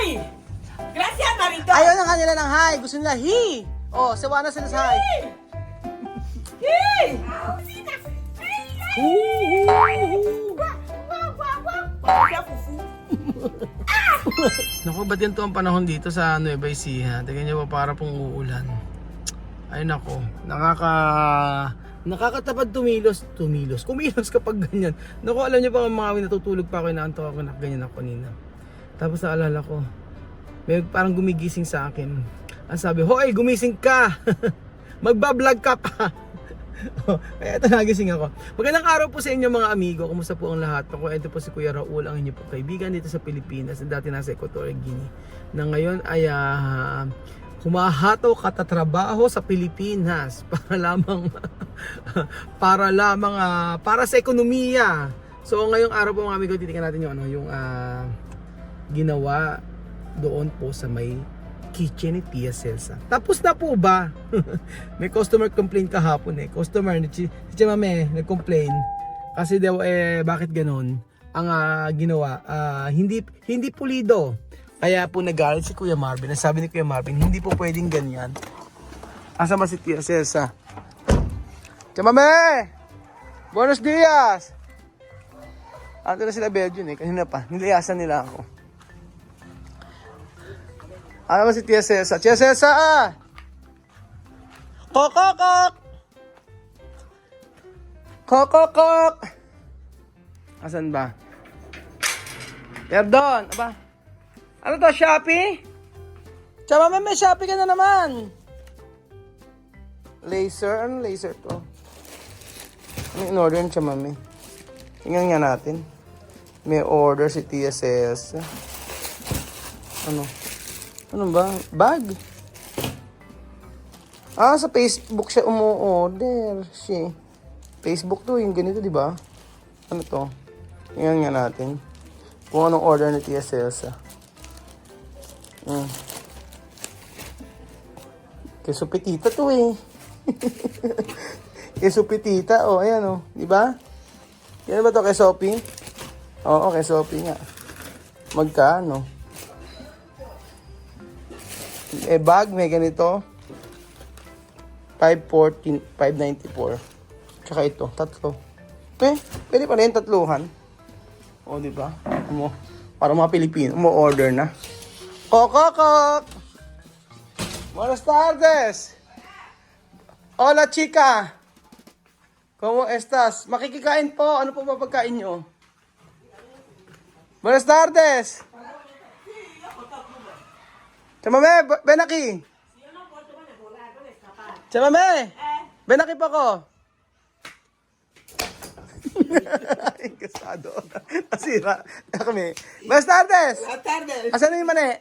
Hi! Gracias, Marito! Ayaw na kanila ng hi. Gusto nila hi. Oh, sawa na sila sa hi. Hey! Naku, ba't yan to ang panahon dito sa Nueva Ecija? Tingnan nyo ba para pong uulan. Ay nako, nakakatamad kumilos kapag ganyan. Naku, alam nyo ba mga natutulog pa ako, inaantok ako na ganyan ako kanina. Tapos naalala ko, may parang gumigising sa akin. Ang sabi, hoy, gumising ka! Magbablog ka pa! Kaya ito nagising ako. Magandang araw po sa inyo mga amigo. Kumusta po ang lahat? Ako, ito po si Kuya Raul, ang inyo po kaibigan dito sa Pilipinas. Dati nasa Equatorial Guinea. Na ngayon ay humahato katatrabaho sa Pilipinas para sa ekonomiya. So ngayong araw po mga amigo, titingnan natin yung ginawa doon po sa may kitchen ni Tia Celsa. Tapos na po ba? May customer complaint kahapon Customer, si Mame, nag-complain. Kasi daw bakit ganun? Ang ginawa, hindi pulido. Kaya po nagalit si Kuya Marvin. Sabi ni Kuya Marvin, hindi po pwedeng ganyan. Asa ba si Tia Celsa? Tia Mame! Buenos dias! Anto na sila Belgian kanina pa. Nilayasan nila ako. Ano ba si Tia Celsa? Tia Celsa! Kokokok! Kokokok! Asan ba? Perdon! Aba? Ano to? Shopee? Tsaka may Shopee ka na naman! Laser? Ano laser to? Ano in-order niya, mami? Tingnan nga natin. May order si Tia Celsa. Ano? Ano ba? Bag? Sa Facebook siya umu-order. Facebook to, yung ganito, di ba? Ano to? Tingnan nga natin. Kung anong order ni Tia Celsa. Keso petita to Keso petita, ayan di ba? Yan ba to, kesopi? Oo, kesopi nga. Magkano? Bag, may ganito. 594. Tsaka ito, tatlo. Pwede pa rin tatluhan. Di ba? Para mga Pilipino, order na. Kokokok! Buenas tardes! Hola, chica! ¿Cómo estás? Makikikain po. Ano po ba pagkain nyo? Buenas tardes! Chamame, ven aquí. Chamame, ven aquí poco. Kasado. Nasira. Kami. Buenas tardes. Buenas tardes. Asan na yung mani?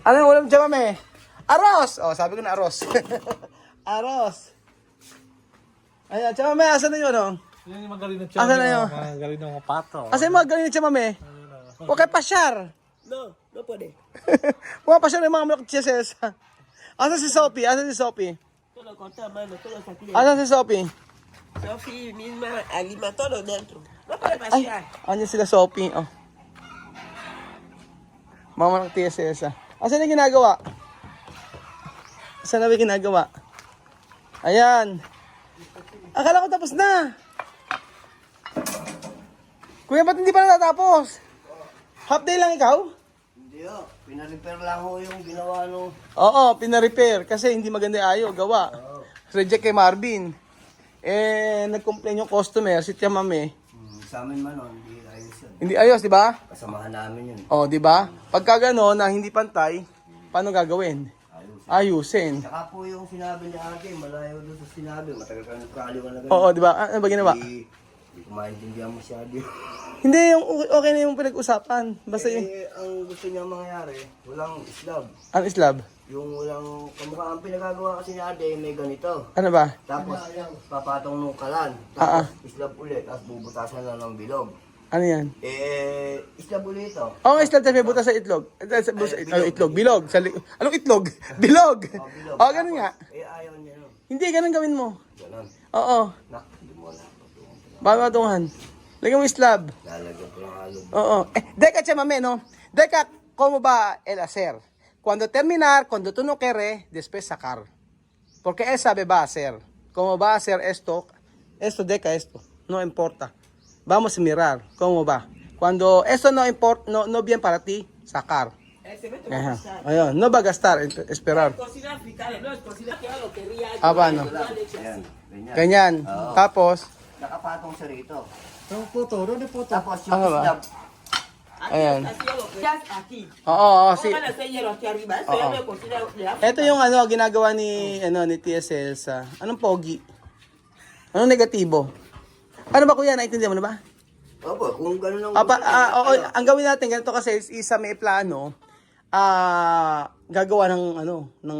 Ano yung ulam, Chamame? Aros! Sabi ko na aros. Aros. Ayan, Chamame, asan na yun, Yan yung magaling na Asan na yun? Magaling na pato. Asan yung magaling na Chamame? Huwag kayo pasyar. No puede. Huwag pasyar yung mga manok Tia Celsa. Asan si Sophie? Tú lo cortas, mano, todo está aquí. Asan si Sophie? Sophie misma anima todo dentro. No puede pasear. Andiyan sila Sophie. Mga manok Tia Celsa. Asan yung ginagawa? Asan na ba yung ginagawa? Ayan. Akala ko tapos na. Kuya, ba't hindi pa natatapos? Half day lang ikaw? Hindi pinarepair lang ho yung ginawa no. Oo, pinarepair kasi hindi maganda ayo gawa. Reject kay Marvin. Nag-complain yung customer, si Tia Mame. Sa amin man hindi ayos yun. Hindi ayos, di ba? Kasamahan namin yun. Di ba? Pagka gano'n na hindi pantay, paano gagawin? Ayusin. Saka po yung sinabi ni ate, malayo doon sa sinabi. Matagal ka nagkaliwan na ganun. Oo, di ba? Ano ba ginawa? Hindi ko maintindihan masyado. Hindi, yung okay na yung pinag-usapan. Basta yung... Ang gusto niya mangyari, walang islab. Ano islab? Yung walang, kamukha ang pinagagawa kasi ni ate, may ganito. Ano ba? Tapos, papatong nung kalan. Tapos, islab ulit. Tapos, bubutasan na ng bilog. Ano yan? Islab ulit ito. Oo, islab tayo may butas sa itlog. Itlog, bilog. Anong itlog? Bilog! Bilog. Ganun nga. Ayaw niya no. Hindi, ganun gawin mo. Ganun. Oo. Nak, hindi mo na. Bago matungan. Lagyan mo slab. Lalagyan ko ng halo. Oo. Deca, chamame, no? Deca, ¿cómo va el hacer? Cuando terminar, cuando tú no quieres, después sacar. Porque él sabe va a hacer. ¿Cómo va a hacer esto? Esto, Deca, esto. No importa. Vamos a mirar cómo va. Cuando esto no importa, no bien para ti, sacar. Se mete a Ajá. gastar. Ayun, no va a gastar, esperar. Cocina africana, no es cocina que lo quería. Habano. Ayan, ganyan. Ganyan. Oo. Tapos, Nakapatong siya rito. Yung puto, doon yung puto. Tapos yung Ano ba? slab, Ayan. Así lo querías aquí. Oo, ¿Cómo si, van a hacer hielo aquí arriba? Esto ya no es cocina de África. ito yung ano, ginagawa ni Tia Celsa. Anong pogi? Anong negatibo? Ano ba kuya, naintindihan mo na ba? opo, kung gano'n ang Oo, ang gawin natin ganito kasi isa may plano, gagawa ng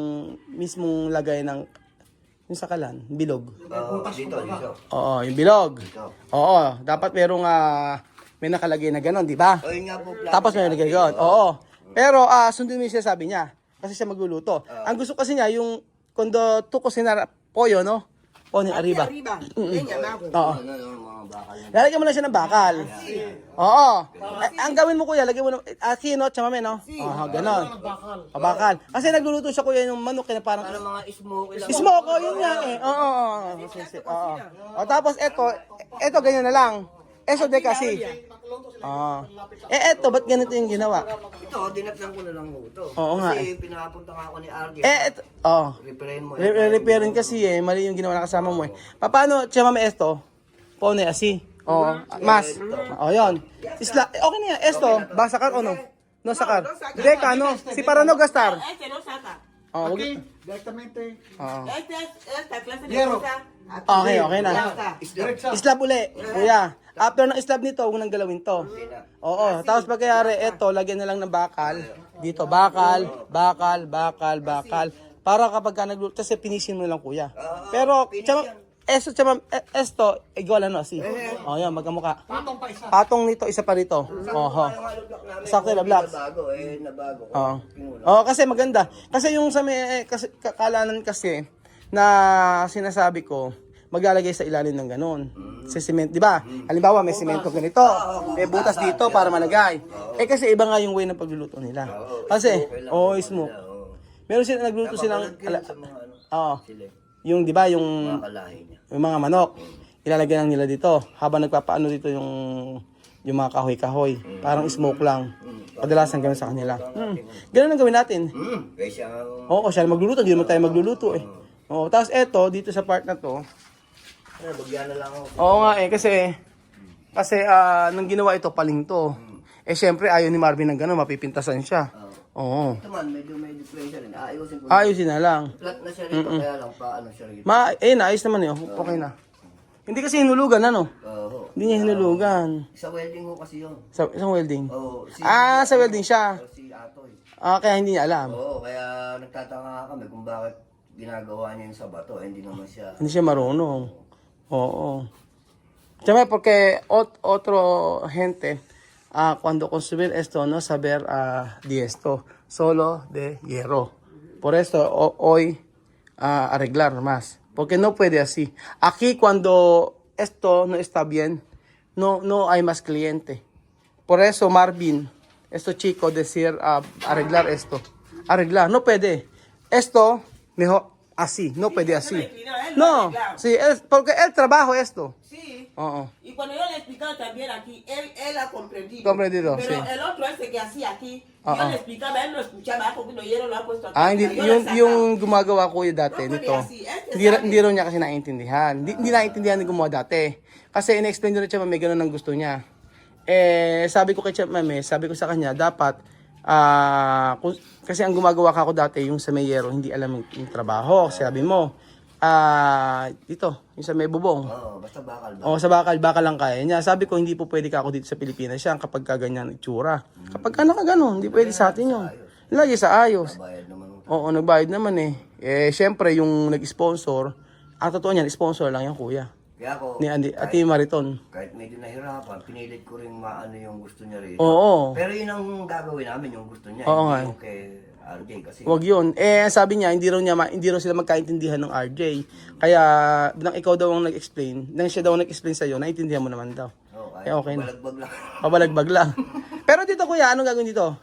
mismong lagay ng yung sakalan, bilog. dito. Oo, yung bilog. Dito. Oo, dapat merong may nakalagay na gano'n, di ba? O yun nga po, plano Tapos may niya. nalagay yun. Oo. Pero sundin mo yung sinasabi niya. Kasi siya magluluto. Ang gusto kasi niya, yung kundo tu cocinar pollo, no? Pone arriba. Arriba. Venga, mago. Oo. Yung mga bakal yan. Lalagyan mo lang siya ng bakal. Oo. Ang gawin mo kuya, lagyan mo ng aki, no? Chamame, no? Oo, ganon. Bakal. Kasi nagluluto siya kuya yung manok na parang Ano mga smoke lang. smoke, yun nga eh. Oo. Oo. O tapos eto ganyan na lang. Eso de kasi. Eto, ba't ganito yung ginawa? Ito, dinatlan ko na lang ho ito. Oo nga Kasi pinapunta nga ako ni RJ. Eto, Repairin mo. Repairin kasi mali yung ginawa na kasama mo eh. Paano, chamame esto? Pone así. Oo, mas. O, yun. Okay na yan. Esto, ba sakar o no? No sakar. Deca, no? Si para no gastar. Este no saca. Oh, Aquí, directamente. Este es esta clase de Hierro. cosa. Aquí. Okay, okay na. Ya está. Diretsa. Islab uli, kuya. After ng islab nito, huwag nang galawin to. Oo, tapos pagkayari, eto, lagyan na lang ng bakal. Dito, bakal. Para kapag ka nagluto, kasi pinisin mo lang kuya. Pero, esto, igual ano, si. O, yan, magkamuka. Patong pa isa. Patong nito, isa pa rito. Oho. Sakto na, blacks. Nabago. Oo. Oo, kasi maganda. Kasi yung sa may, kasi, kakalanan kasi, na sinasabi ko, maglalagay sa ilalim ng ganun. Sa cement, di ba? Halimbawa, may semento ganito. May butas dito para malagay. Kasi iba nga yung way ng pagluluto nila. Kasi, smoke. Meron sila, nagluto silang, Sa mga ano, oo. sila. Yung, di ba, yung Mga kalahin niya. mga manok, ilalagay lang nila dito. Habang nagpapaano dito yung mga kahoy-kahoy. Parang smoke lang. Kadalasan ganun sa kanila. Ganun ang gawin natin. Kaya siya Oo, siya magluluto. Hindi naman tayo magluluto eh. Oo, tapos eto, dito sa part na to. bagyan na lang ako. Oo nga eh, kasi nung ginawa ito, paling to. Syempre, ayaw ni Marvin ng gano'n, mapipintasan siya. Oo. Ito man, medyo may difference rin. Ayusin ko. Ayusin na lang. Flat na siya rito, kaya lang paano siya rito. Naayos naman eh. Okay na. Hindi kasi hinulugan, ano? Oo. Hindi niya hinulugan. Sa welding ho kasi yun. Sa isang welding. Oo. Sa welding siya. Si Atoy. Kaya hindi niya alam. Oo, kaya nagtataka kami kung bakit ginagawa niya yung sa bato. Hindi naman siya. Hindi siya marunong. Oo. Chame, porque otro gente, cuando construir esto, no saber de esto, solo de hierro. Por esto, hoy, arreglar más. Porque no puede así. Aquí, cuando esto no está bien, no hay más cliente. Por eso, Marvin, estos chicos decir, arreglar esto. Arreglar, no puede. Esto, mejor así, no puede así. No, sí, porque él trabaja esto. Sí. Oo. Y cuando yo le he explicado también aquí, él ha comprendido. Comprendido, Pero sí. el otro ese que hacía aquí, Ah, yo ah. le explicaba, él no escuchaba, porque no, y él lo ha puesto aquí. Hindi, Yo le sacaba. yung gumagawa ko yung dati No, nito, pwede asi. hindi raw niya kasi naiintindihan. Hindi naiintindihan yung gumawa dati. Kasi in-explain ko na siya, may ganun ang gusto niya. Sabi ko kay Chef Mame, sabi ko sa kanya, dapat, kasi ang gumagawa ka ako dati, yung sa mayero, hindi alam yung trabaho. Sabi mo, dito, yung sa may bubong. Oo, basta bakal ba? O sa bakal lang kaya niya. Sabi ko, hindi po pwede ka ako dito sa Pilipinas siya kapag ka ganyan itsura. Kapag ka nakaganon, hindi pwede sa atin yun. Lagi sa ayos. Bayad naman. Oo, nagbayad naman eh. Syempre, yung nag-sponsor, ang totoo niyan, sponsor lang yan, kuya. Kaya ako, Ni Ate Mariton. kahit medyo nahirapan, pinilit ko rin maano yung gusto niya rito. Oo. Pero yun ang gagawin namin, yung gusto niya. Oo nga. Hindi yung kay RJ kasi. Wag yun. Sabi niya, hindi raw sila magkaintindihan ng RJ. Kaya, nang ikaw daw ang nag-explain, nang siya daw ang nag-explain sa'yo, naintindihan mo naman daw. Oo, Eh, okay na. Balagbag lang. Pabalagbag lang. Pero dito kuya, anong gagawin dito?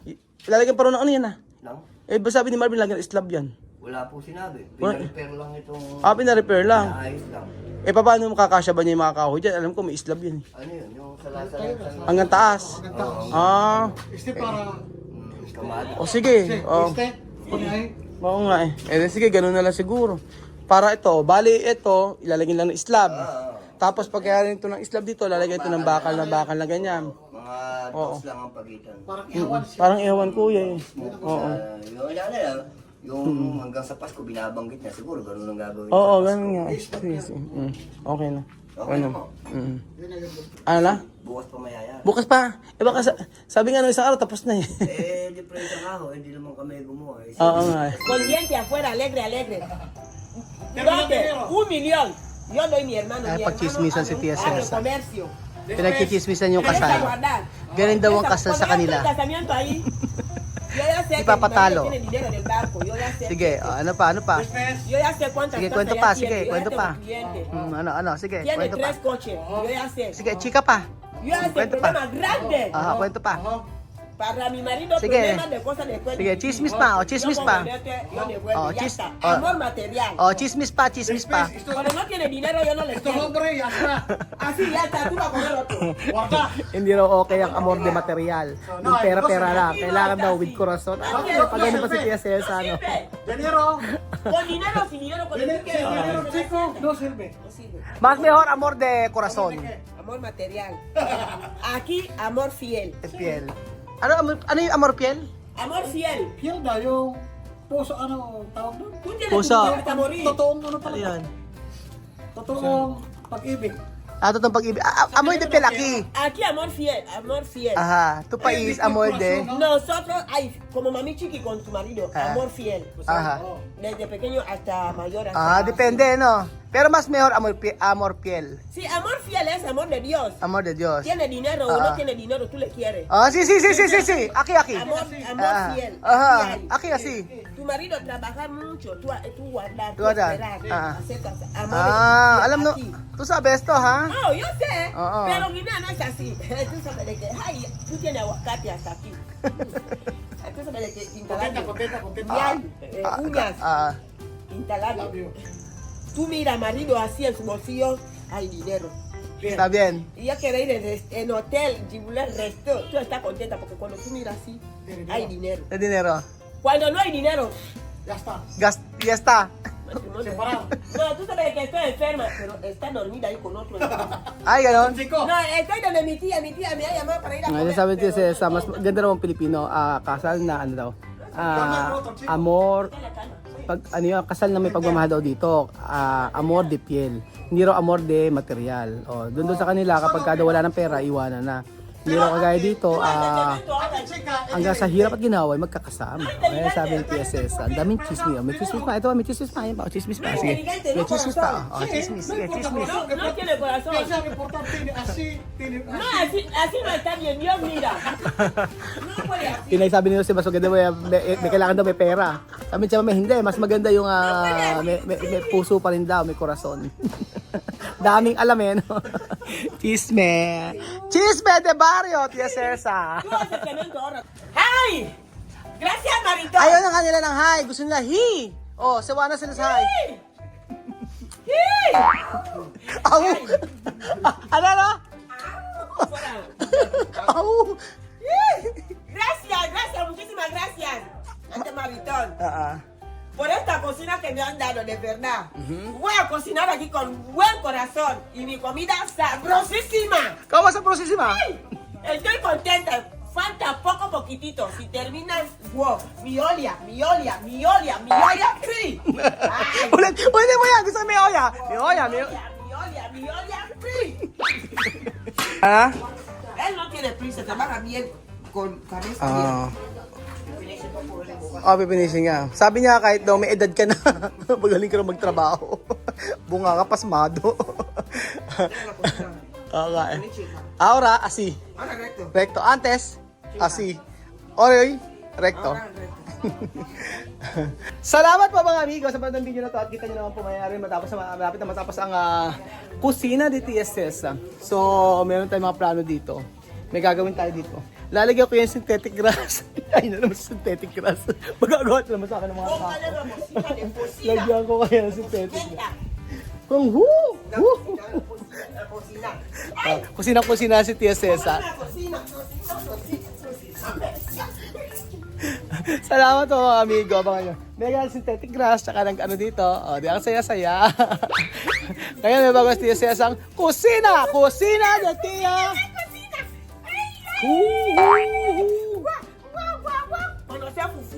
Ilalagyan pa rin ng ano yan Lang? Eh, ba sabi ni Marvin, lagyan ng slab yan. Wala po sinabi. Pina-repair lang itong... Pina-repair lang. Ayos lang. Eh, paano makakasya ba niya yung mga kahoy dyan? Alam ko may slab yan. Ano yun? Yung salasalan. Hanggang taas. Este para... Kamada. O sige. Este. Kunay. Oo nga eh. Eh, sige, ganun na lang siguro. Para ito, bali ito, ilalagyan lang ng slab. Tapos pag kaya ito ng slab dito, lalagyan ito ng bakal na ganyan. Mga dos lang ang pagitan. Parang iwan. Parang iwan kuya eh. Oo. Yung yung hanggang sa Pasko binabanggit niya siguro ganun ang gagawin. Oo, ganun nga. Sige, sige. Okay na. Okay Ano? mo. Ano na? Bukas pa mayaya. Bukas pa. Eh baka sabi nga nung isang araw tapos na eh. Di presa ka ho, hindi naman kami gumawa. Oo nga eh. Con diente afuera, alegre, alegre. ¿Dónde? 1 millón. Yo doy mi hermano. Ay, Mi pagchismisan hermano si Tia abre Cesar. comercio. Pinagkichismisan yung Deja kasal. guardar. Ganun daw ang kasal sa Cuando kanila. hagas el casamiento ahí, yo ya sé que mi Ipapatalo. marido tiene dinero en el banco. Yo ya sé. Sige, ano pa? Yo ya sé cuántas Sige, cosas kwento ya pa, tiene. sige, Yo ya kwento tengo pa. cliente. Ano, sige, Tiene kwento pa. 3 coches. Yo ya sé. Sige, chika pa. Yo ya sé Kwento pa. problemas grandes. Kwento pa. Para mi marido, Sige. problemas de cosas de cuento. Sige, chismis pa, chismis Yo pa. con yo devuelvo, ya está. Oh. Amor material. Chismis pa, chismis pa. Cuando no tiene dinero, yo no le Ito quiero. hombre, yan na. Así ya está, tú vas a comer otro. Guarda. Hindi raw okay ang amor de material. Yung pera-pera lang. Kailangan daw with corazon. Pag ganun pa si Tia Cesa, ano? Dinero. Con dinero, sin dinero, con dinero. Dinero chico, no sirve. No sirve. Mas mejor amor de corazon. Amor material. Aquí, amor fiel. Piel. Ano yung amor piel? Amor fiel. Piel na yung puso, ano tawag doon? Tú tienes Puso. tu hasta morir. Totoong ano Ano talaga. yan? Totoong pag-ibig. Totoong pag-ibig. Amoy de piel aquí. Aquí, amor fiel. Amor fiel. Aha. Tu país, amor de... Nosotros, ay, como mami chiqui con tu marido, amor fiel. Aha. Desde pequeño hasta mayor. Hasta Depende, no? Pero mas mejor amor piel. Sí, amor fiel es amor de Dios. Amor de Dios. Tiene dinero o no tiene dinero, tú le quieres. Sí. Aquí. Amor fiel. Ajá. Fiel. Aquí, así. Tu marido trabaja mucho, tú guardar, tú Guardar. esperar, Ah. hacer cosas. Amor fiel, Alam no. aquí. Tu sabes to, ha? Oh, yo sé, Ah, ah. pero Guinea no es así. Tú sabes de que, ay, tú tienes aguacate hasta aquí. Tú sabes de que Contenta. uñas, instalado. Tú mira, marido, así en su bolsillo, hay dinero. Está bien. Y ya quiere ir en hotel, Gibulet, resto, tú estás contenta porque cuando tú miras así, hay dinero. De dinero. Cuando no hay dinero, Ya está. Ya está. matrimonio. Separado. No, tú sabes que estoy enferma, pero está dormida ahí con otro. Ay, ganon. Chico. No, estoy donde mi tía me ha llamado para ir a comer. Sabi niya pero- sa mas ganda naman Pilipino, kasal na ano daw. Amor, pag ano yung kasal na may pagmamahal daw dito, amor de piel. Hindi raw amor de material. Doon sa kanila kapag kada wala ng pera, iwanan na. Hindi raw kagaya dito, hanggang sa hirap at ginawa ay magkakasama. Kaya sabi ni Tia Cesa, ang daming chismis. May chismis pa. Ito, may chismis pa. Ayun pa, chismis pa. Sige. May chismis pa. Chismis. Sige, chismis. No tiene corazón. Kasi ang importante, así. No, así no está bien. Dios mira. No puede así. Pinay sabi nila si Mas maganda may kailangan daw may pera. Sabi niya hindi, mas maganda yung may puso pa rin daw, may korason. Daming alam eh, no? Chisme. Chisme de barrio, Tia Cesa. Tú haces cemento ahora. ¡Ay! Gracias, Marito. Ayaw na kanila ng hi. Gusto nila hi. Sawa na sila sa hi. ¡Sí! Au! Ano? Au! Gracias, muchísimas gracias. Ante Maritón. Por esta cocina que me han dado, de verdad. Voy a cocinar aquí con buen corazón y mi comida sabrosísima. ¿Cómo sa prosesima? Ay, estoy contenta. Falta poquitito. Si terminas, wow, mi olla free. Ay, Ulit mo yan. Gusto ko may oya. May oya. mi olla free. Ha? Él no tiene prisa, trabaja bien con cabeza bien. Pipinisin nga. Sabi niya kahit daw may edad ka na, magaling ka na magtrabaho. Bunga ka, pasmado. Okay. Ahora, así. Ahora recto. Recto. Antes, así. Oy. Recto. Ahora recto. Salamat po mga amigo sa panonood ng video na to at kita nyo naman po mayayari malapit na matapos ang kusina de Tia Cesa. So, meron tayong mga plano dito. May gagawin tayo dito. Lalagyan ko yung synthetic grass. Ay na naman synthetic grass. Magagawa ito naman sa akin ng mga Póngale tao. la bocina de cocina. Lagyan ko kaya ng synthetic grass. Venga. Kung whoo! La Whoo! cocina, la cocina. Kusina-kusina si Tia Cesa. La cocina, cocina, cocina, cocina. Salamat po mga amigo. Abangan nyo. May ganang synthetic grass, tsaka ng ano dito. O, di ang saya-saya. Kaya may bago si Tia Cesa ang kusina! Kusina de Tia! Cuando sea fufu.